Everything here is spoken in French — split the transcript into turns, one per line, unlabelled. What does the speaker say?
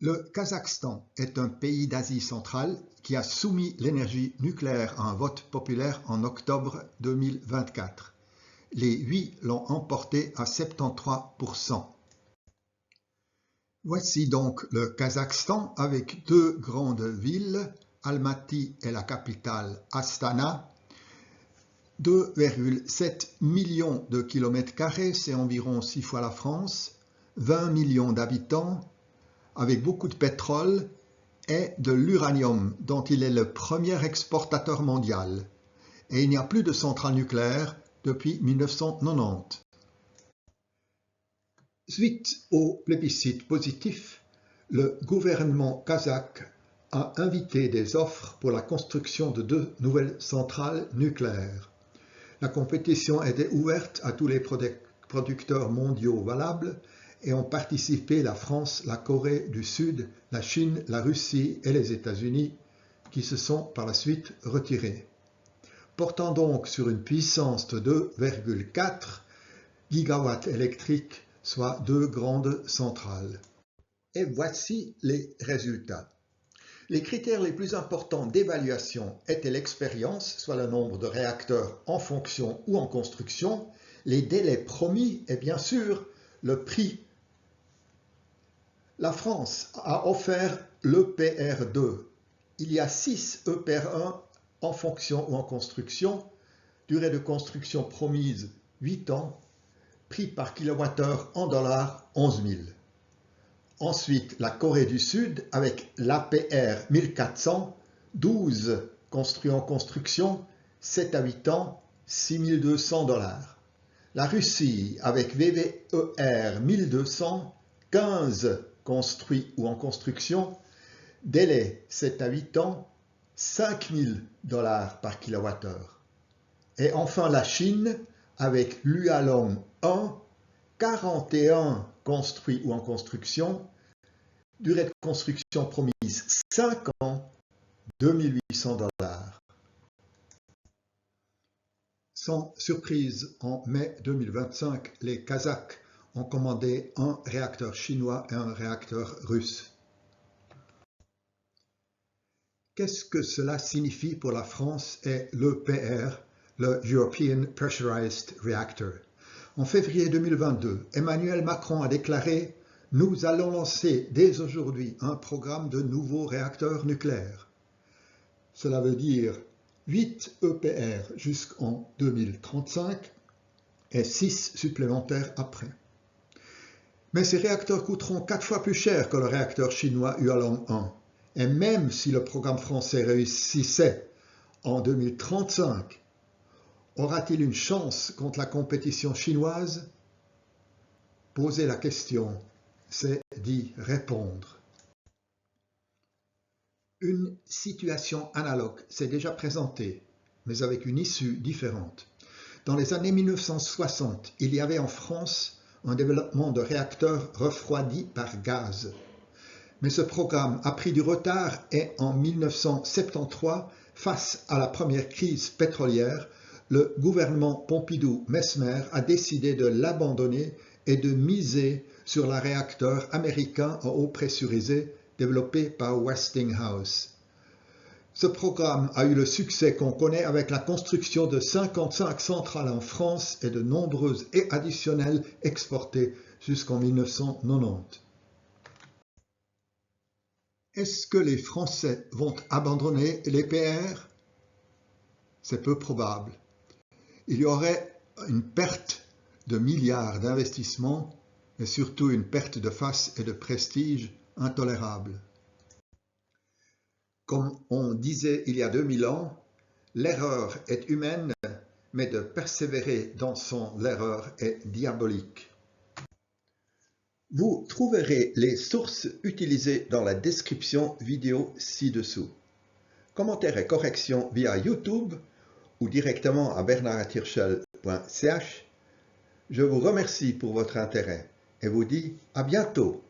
Le Kazakhstan est un pays d'Asie centrale qui a soumis l'énergie nucléaire à un vote populaire en octobre 2024. Les oui l'ont emporté à 73%. Voici donc le Kazakhstan avec deux grandes villes, Almaty et la capitale Astana. 2,7 millions de kilomètres carrés, c'est environ 6 fois la France, 20 millions d'habitants, avec beaucoup de pétrole et de l'uranium dont il est le premier exportateur mondial. Et il n'y a plus de centrales nucléaires depuis 1990. Suite au plébiscite positif, le gouvernement kazakh a invité des offres pour la construction de 2 nouvelles centrales nucléaires. La compétition était ouverte à tous les producteurs mondiaux valables et ont participé la France, la Corée du Sud, la Chine, la Russie et les États-Unis, qui se sont par la suite retirés. Portant donc sur une puissance de 2,4 gigawatts électriques, soit 2 grandes centrales. Et voici les résultats. Les critères les plus importants d'évaluation étaient l'expérience, soit le nombre de réacteurs en fonction ou en construction, les délais promis et bien sûr le prix. La France a offert l'EPR2. Il y a 6 EPR1 en fonction ou en construction, durée de construction promise 8 ans, prix par kilowattheure en dollars 11 000. Ensuite, la Corée du Sud avec l'APR 1400, 12 construits en construction, 7 à 8 ans, 6 200 $. La Russie avec VVER 1200, 15 construits ou en construction, délai 7 à 8 ans, 5 000 $ par kilowattheure. Et enfin la Chine avec l'Ualong 1, 41 construits ou en construction, durée de construction promise 5 ans, 2 800 $. Sans surprise, en mai 2025, les Kazakhs ont commandé un réacteur chinois et un réacteur russe. Qu'est-ce que cela signifie pour la France et l'EPR, le European Pressurized Reactor? En février 2022, Emmanuel Macron a déclaré « Nous allons lancer dès aujourd'hui un programme de nouveaux réacteurs nucléaires ». Cela veut dire 8 EPR jusqu'en 2035 et 6 supplémentaires après. Mais ces réacteurs coûteront 4 fois plus cher que le réacteur chinois Hualong 1. Et même si le programme français réussissait en 2035, aura-t-il une chance contre la compétition chinoise? Poser la question, c'est d'y répondre. Une situation analogue s'est déjà présentée, mais avec une issue différente. Dans les années 1960, il y avait en France un développement de réacteurs refroidis par gaz. Mais ce programme a pris du retard et en 1973, face à la première crise pétrolière, le gouvernement Pompidou-Mesmer a décidé de l'abandonner et de miser sur le réacteur américain à eau pressurisée développé par Westinghouse. Ce programme a eu le succès qu'on connaît avec la construction de 55 centrales en France et de nombreuses et additionnelles exportées jusqu'en 1990. Est-ce que les Français vont abandonner l'EPR? C'est peu probable. Il y aurait une perte de milliards d'investissements et surtout une perte de face et de prestige intolérable. Comme on disait il y a 2000 ans, l'erreur est humaine, mais de persévérer dans son erreur est diabolique. Vous trouverez les sources utilisées dans la description vidéo ci-dessous. Commentaires et corrections via YouTube ou directement à bernard@hirschel.ch. Je vous remercie pour votre intérêt et vous dis à bientôt.